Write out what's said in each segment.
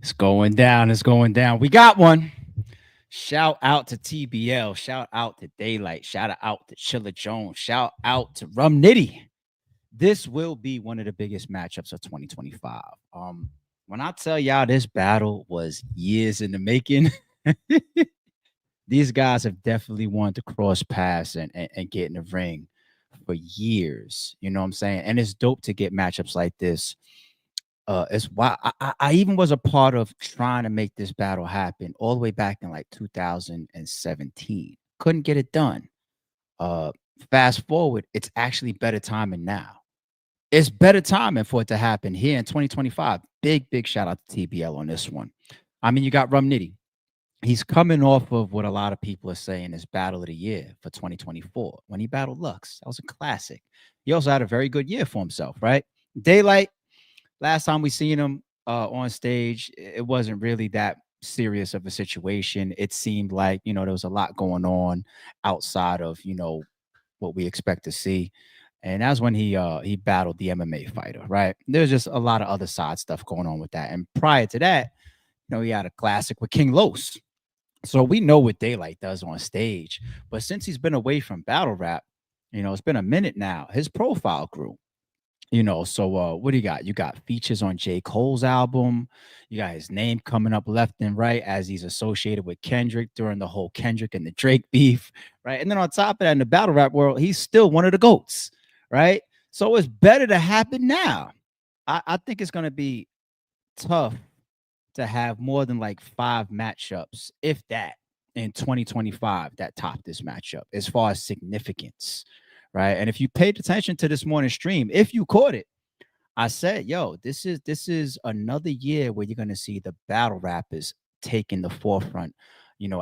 It's going down. It's going down. We got one. Shout out to TBL. Shout out to Daylyt. Shout out to Chilla Jones. Shout out to Rum Nitty. This will be one of the biggest matchups of 2025. When I tell y'all this battle was years in the making, these guys have definitely wanted to cross paths and get in the ring for years. You know what I'm saying? And it's dope to get matchups like this. It's why I even was a part of trying to make this battle happen all the way back in like 2017. Couldn't get it done. Uh, Fast forward, it's actually better timing now. It's better timing for it to happen here in 2025. Big shout out to TBL on this one. I mean, you got Rum Nitty. He's coming off of what a lot of people are saying is battle of the year for 2024 when he battled Lux. That was a classic. He also had a very good year for himself, right? Daylyt, last time we seen him on stage, it wasn't really that serious of a situation. It seemed like, there was a lot going on outside of, what we expect to see. And that's when he battled the MMA fighter, right? There's just a lot of other side stuff going on with that. And prior to that, he had a classic with King Los. So we know what Daylyt does on stage. But since he's been away from battle rap, it's been a minute now, his profile grew. So what do you got? You got features on J. Cole's album. You got his name coming up left and right as he's associated with Kendrick during the whole Kendrick and the Drake beef, right? And then on top of that, in the battle rap world, he's still one of the GOATs, right? So it's better to happen now. I think it's going to be tough to have more than like 5 matchups, if that, in 2025 that top this matchup as far as significance, right? And if you paid attention to this morning stream, if you caught it, I said, yo, this is another year where you're gonna see the battle rappers taking the forefront,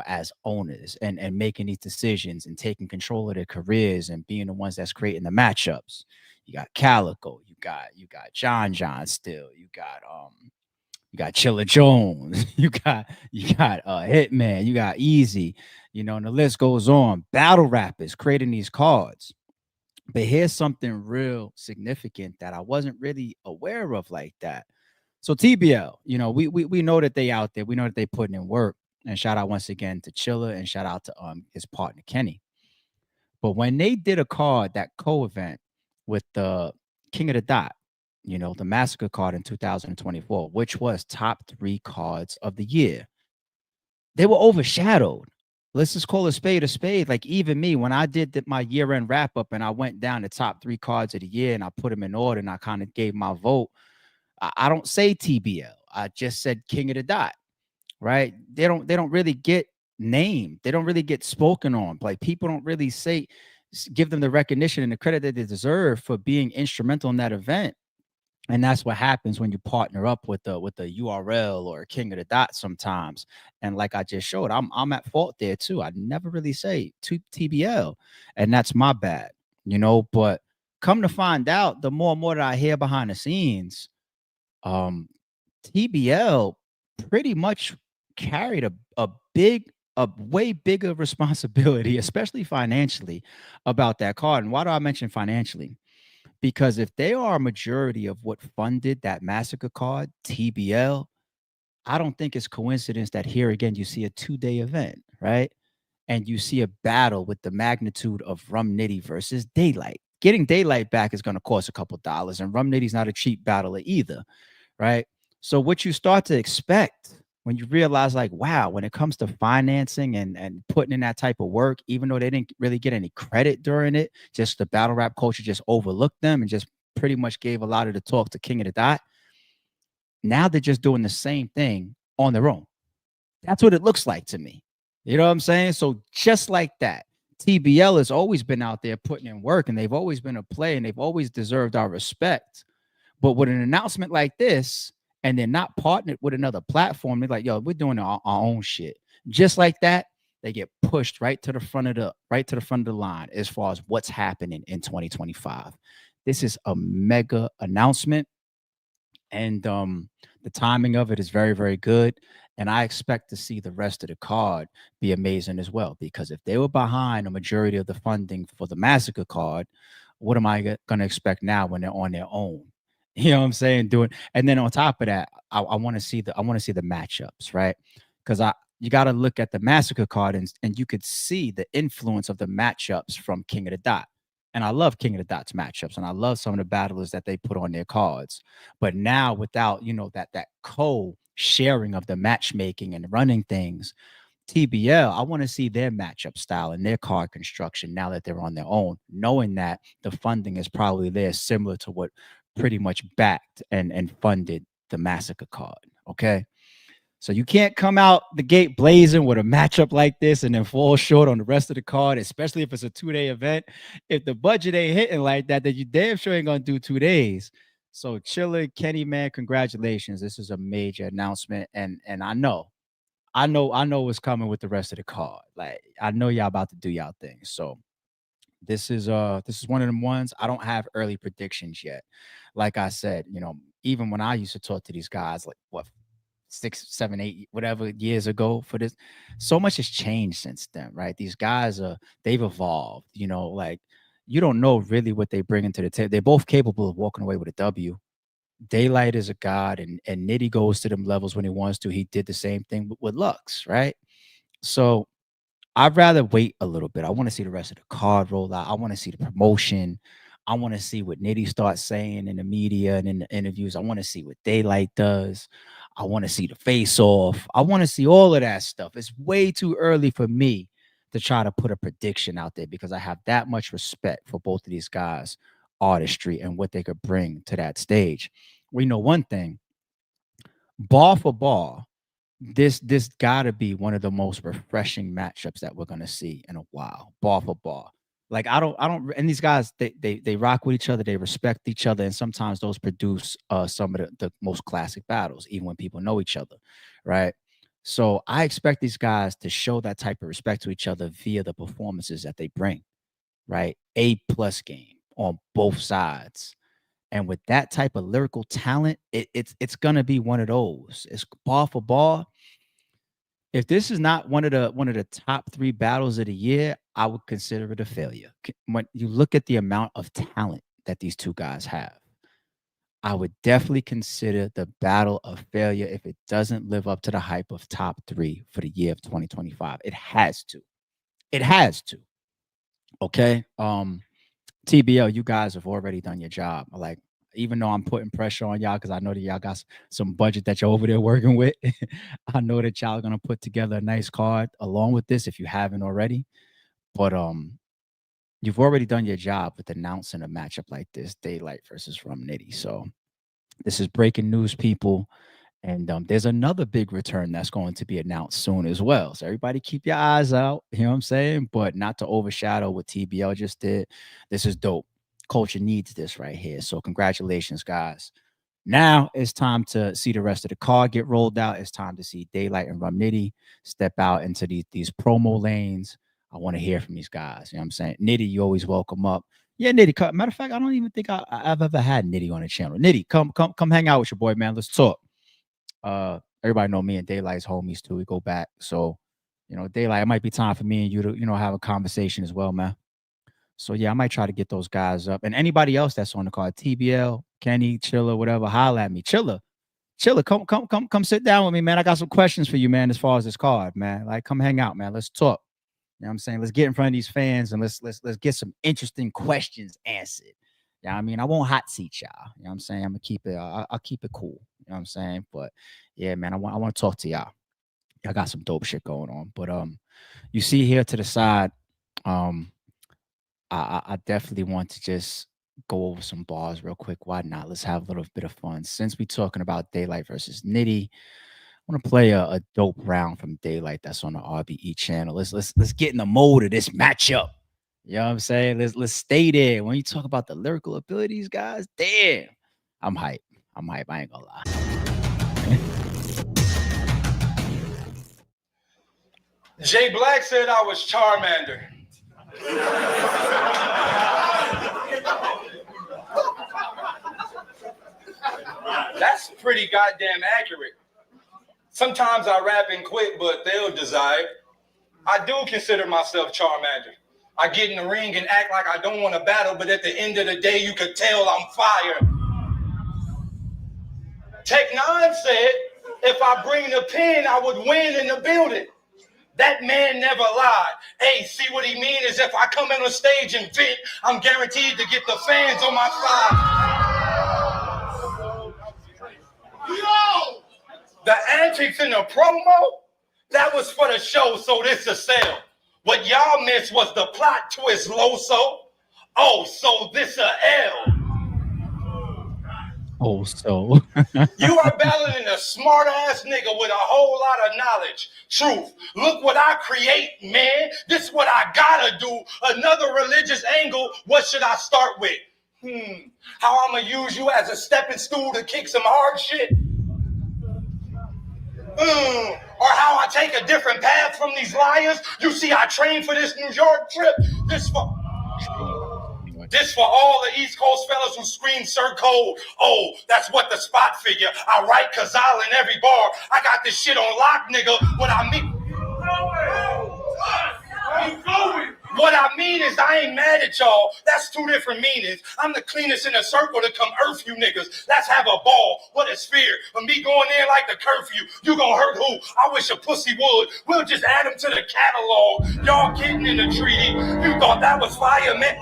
as owners and making these decisions and taking control of their careers and being the ones that's creating the matchups. You got Calico, you got John still, you got Chilla Jones, you got Hitman, you got Easy, and the list goes on. Battle rappers creating these cards. But here's something real significant that I wasn't really aware of like that. So TBL, we know that they out there. We know that they putting in work. And shout out once again to Chilla and shout out to his partner Kenny. But when they did a card, that co-event with the King of the Dot, the Massacre card in 2024, which was top 3 cards of the year, they were overshadowed. Let's just call a spade a spade. Like even me, when I did my year-end wrap-up and I went down the top 3 cards of the year and I put them in order and I kind of gave my vote, I don't say TBL. I just said King of the Dot, right? They don't really get named. They don't really get spoken on. Like people don't really give them the recognition and the credit that they deserve for being instrumental in that event. And that's what happens when you partner up with the URL or King of the Dot sometimes. And like I just showed, I'm at fault there too. I never really say to TBL, and that's my bad, But come to find out, the more and more that I hear behind the scenes, TBL pretty much carried a way bigger responsibility, especially financially, about that card. And why do I mention financially? Because if they are a majority of what funded that Massacre card, TBL, I don't think it's coincidence that here again you see a 2-day event, right? And you see a battle with the magnitude of Rum Nitty versus Daylyt. Getting Daylyt back is going to cost a couple dollars, and Rum Nitty's not a cheap battler either, right? So what you start to expect when you realize, like, wow, when it comes to financing and putting in that type of work, even though they didn't really get any credit during it, just the battle rap culture just overlooked them and just pretty much gave a lot of the talk to King of the Dot. Now they're just doing the same thing on their own. That's what it looks like to me. You know what I'm saying? So just like that, TBL has always been out there putting in work, and they've always been a play, and they've always deserved our respect. But with an announcement like this, and they're not partnered with another platform, they're like, yo, we're doing our own shit. Just like that, they get pushed right to the front of the line as far as what's happening in 2025. This is a mega announcement, and the timing of it is very, very good. And I expect to see the rest of the card be amazing as well, because if they were behind a majority of the funding for the Massacre card, what am I going to expect now when they're on their own You know what I'm saying? Doing, and then on top of that, I want to see the matchups, right? Because I you got to look at the massacre card, and you could see the influence of the matchups from King of the Dot. And I love King of the Dot's matchups, and I love some of the battlers that they put on their cards. But now, without that co-sharing of the matchmaking and running things, TBL, I want to see their matchup style and their card construction now that they're on their own, knowing that the funding is probably there, similar to what pretty much backed and funded the massacre card. Okay. So you can't come out the gate blazing with a matchup like this and then fall short on the rest of the card, especially if it's a 2-day event. If the budget ain't hitting like that, then you damn sure ain't gonna do 2 days. So Chiller, Kenny, man, congratulations. This is a major announcement. And I know what's coming with the rest of the card. Like I know y'all about to do y'all thing. So this is one of them ones. I don't have early predictions yet. Like I said, even when I used to talk to these guys, like what 6, 7, 8, whatever years ago for this, so much has changed since then, right? These guys they've evolved, like you don't know really what they bring into the table. They're both capable of walking away with a W. Daylyt is a god, and Nitty goes to them levels when he wants to. He did the same thing with Lux, right? So I'd rather wait a little bit. I want to see the rest of the card roll out. I want to see the promotion. I want to see what Nitty starts saying in the media and in the interviews. I want to see what Daylyt does. I want to see the face off. I want to see all of that stuff. It's way too early for me to try to put a prediction out there because I have that much respect for both of these guys' artistry and what they could bring to that stage. We know one thing, ball for ball, this gotta be one of the most refreshing matchups that we're gonna see in a while, ball for ball. Like I don't, and these guys they rock with each other, they respect each other, and sometimes those produce some of the most classic battles, even when people know each other, right? So I expect these guys to show that type of respect to each other via the performances that they bring, right? A+ game on both sides. And with that type of lyrical talent, it's gonna be one of those. It's ball for ball. If this is not one of the top 3 battles of the year, I would consider it a failure. When you look at the amount of talent that these 2 guys have, I would definitely consider the battle a failure if it doesn't live up to the hype of top 3 for the year of 2025. It has to. It has to. Okay? TBL, you guys have already done your job. Like, even though I'm putting pressure on y'all because I know that y'all got some budget that you're over there working with, I know that y'all are gonna put together a nice card along with this if you haven't already. But you've already done your job with announcing a matchup like this, Daylyt versus Rum Nitty. So this is breaking news, people. And there's another big return that's going to be announced soon as well. So everybody keep your eyes out, you know what I'm saying? But not to overshadow what TBL just did. This is dope. Culture needs this right here. So congratulations, guys. Now it's time to see the rest of the card get rolled out. It's time to see Daylyt and Rum Nitty step out into these promo lanes. I want to hear from these guys. You know what I'm saying? Nitty, you always welcome up. Yeah, Nitty. Matter of fact, I don't even think I've ever had Nitty on the channel. Nitty, come hang out with your boy, man. Let's talk. Everybody know me and Daylight's homies too. We go back. So, Daylyt, it might be time for me and you to, have a conversation as well, man. So yeah, I might try to get those guys up. And anybody else that's on the card, TBL, Kenny, Chiller, whatever, holla at me. Chiller, come sit down with me, man. I got some questions for you, man, as far as this card, man. Like, come hang out, man. Let's talk. You know what I'm saying? Let's get in front of these fans and let's get some interesting questions answered. Yeah, I mean, I won't hot seat y'all. You know what I'm saying? I'm gonna keep it, I'll keep it cool. You know what I'm saying? But yeah, man, I want to talk to y'all. Y'all got some dope shit going on. But you see here to the side, I definitely want to just go over some bars real quick. Why not? Let's have a little bit of fun. Since we're talking about Daylyt versus Nitty, I want to play a dope round from Daylyt that's on the RBE channel. Let's get in the mode of this matchup. You know what I'm saying? Let's stay there. When you talk about the lyrical abilities, guys, damn, I'm hype. I'm hype. I ain't gonna lie. Jay Black said I was Charmander. That's pretty goddamn accurate. Sometimes I rap and quit, but they'll desire. I do consider myself Charmander. I get in the ring and act like I don't want to battle, but at the end of the day, you could tell I'm fire. Tech Nine said, if I bring the pen, I would win in the building. That man never lied. Hey, see what he mean is if I come on the stage and vent, I'm guaranteed to get the fans on my side. Yo! The antics in the promo, that was for the show, so this a sale. What y'all missed was the plot twist, Loso. Oh, so this a L. Oh, so You are battling a smart ass nigga with a whole lot of knowledge. Truth. Look what I create, man. This is what I gotta do. Another religious angle. What should I start with? How I'm gonna use you as a stepping stool to kick some hard shit? Or how I take a different path from these liars. You see, I trained for this New York trip. This for all the East Coast fellas who scream Sir Code. Oh, that's what the spot figure. I write Kazal in every bar. I got this shit on lock, nigga. What I mean is I ain't mad at y'all. That's two different meanings. I'm the cleanest in the circle to come earth you niggas. Let's have a ball. What is fear? Of me going in like the curfew. You gonna hurt who? I wish a pussy would. We'll just add them to the catalog. Y'all kidding in the treaty. You thought that was fire, man.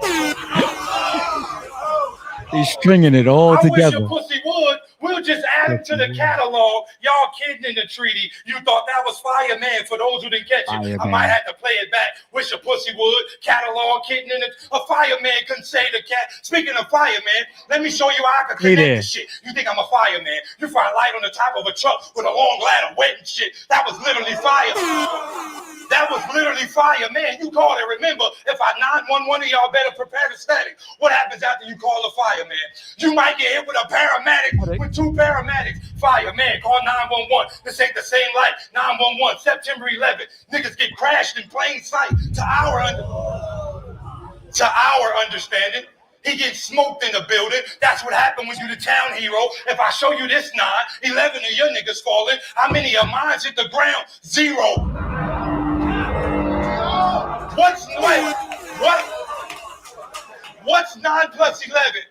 he's stringing it all together. I wish a pussy would. We'll just add them to the catalog. Y'all kidding in the treaty. You thought that was fire, man. For those who didn't catch it, I might have to play it back. Wish a pussy would. Catalog, kidding in the... A fireman couldn't say the cat. Speaking of fireman, let me show you how I can connect this shit. You think I'm a fireman? You fire light on the top of a truck with a long ladder wetting shit. That was literally fire. That was literally fire, man. You called it. Remember, if I 911, y'all better prepare the static. What happens after you call a fireman? You might get hit with a paramedic, with two paramedics. Fireman, call 911. This ain't the same light. 911, September 11th. Niggas get crashed in plain sight. To our understanding. He gets smoked in the building. That's what happened when you the town hero. If I show you this 11 of your niggas falling. How many of mine hit the ground? 0. What's 9 plus 11?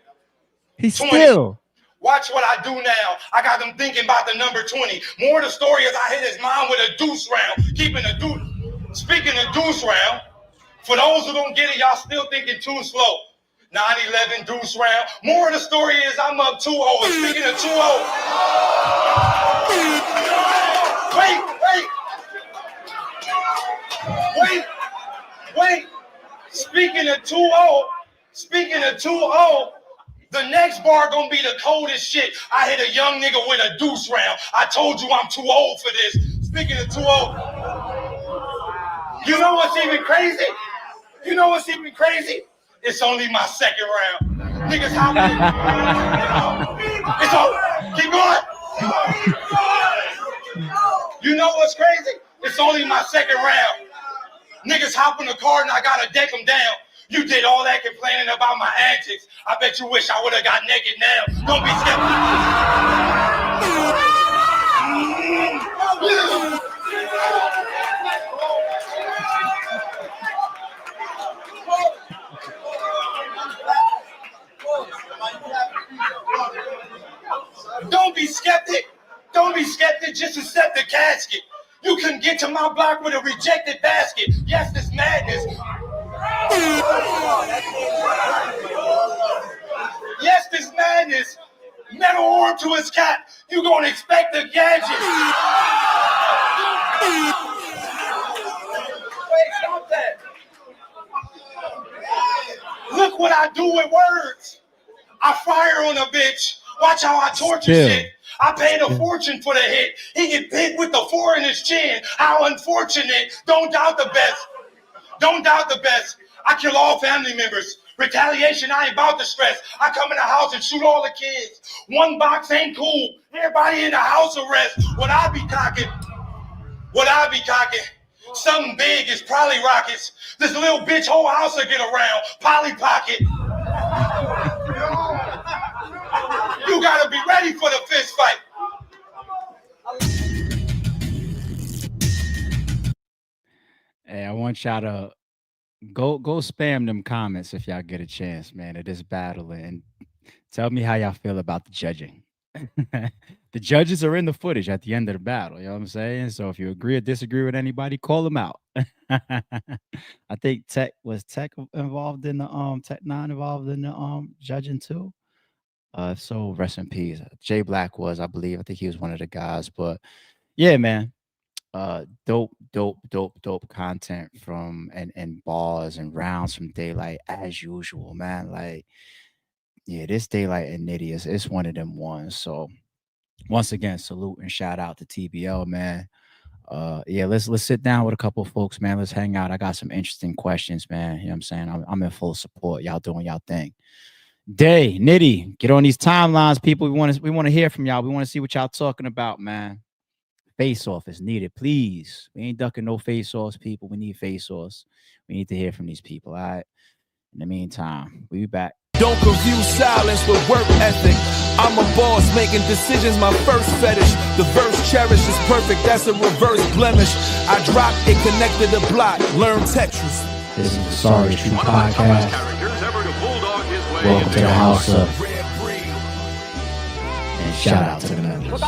He's 20. still. Watch what I do now. I got them thinking about the number 20. More of the story is I hit his mom with a deuce round. Speaking of deuce round, for those who don't get it, y'all still thinking too slow. 9-11 deuce round. More of the story is I'm up 2-0. Speaking of 2-0. Wait. Speaking of 2-0, the next bar gonna be the coldest shit. I hit a young nigga with a deuce round. I told you I'm too old for this. Speaking of 2-0, you know what's even crazy? It's only my second round. Niggas, how many? It's all. Keep going. You know what's crazy? It's only my second round. Niggas hop in the car and I gotta deck them down. You did all that complaining about my antics. I bet you wish I would have got naked now. Don't be skeptic. Don't be skeptic. Just accept the casket. You couldn't get to my block with a rejected basket. Yes, this madness. Yes, this madness. Metal arm to his cat. You gonna expect a gadget. Wait, stop that. Look what I do with words. I fire on a bitch. Watch how I torture shit. I paid a fortune for the hit. He get hit with the 4 in his chin. How unfortunate. Don't doubt the best. I kill all family members. Retaliation, I ain't about to stress. I come in the house and shoot all the kids. One box ain't cool. Everybody in the house arrest. What I be cocking? Something big is probably rockets. This little bitch whole house will get around. Polly Pocket. You gotta be ready for the fist fight. Hey, I want y'all to go spam them comments if y'all get a chance, man, of this battle, and tell me how y'all feel about the judging. The judges are in the footage at the end of the battle. You know what I'm saying? So if you agree or disagree with anybody, call them out. I think Tech involved in the Tech 9 involved in the judging too. So rest in peace. Jay Black was, I believe. I think he was one of the guys. But yeah, man. Dope content from and bars and rounds from Daylyt as usual, man. Like, yeah, this Daylyt and Nitty it's one of them ones. So once again, salute and shout out to TBL, man. Yeah, let's sit down with a couple of folks, man. Let's hang out. I got some interesting questions, man. You know what I'm saying? I'm in full support. Y'all doing y'all thing. Day, Nitty, get on these timelines, people. We want to hear from y'all. We want to see what y'all talking about, man. Face off is needed, please. We ain't ducking no face offs, people. We need face offs. We need to hear from these people. All right. In the meantime, we'll be back. Don't confuse silence with work ethic. I'm a boss making decisions, my first fetish. The verse cherished is perfect, that's a reverse blemish. I dropped it, connected the block, learn Tetris. This is the Sorry True Podcast. Welcome to the house of and shout out to the members.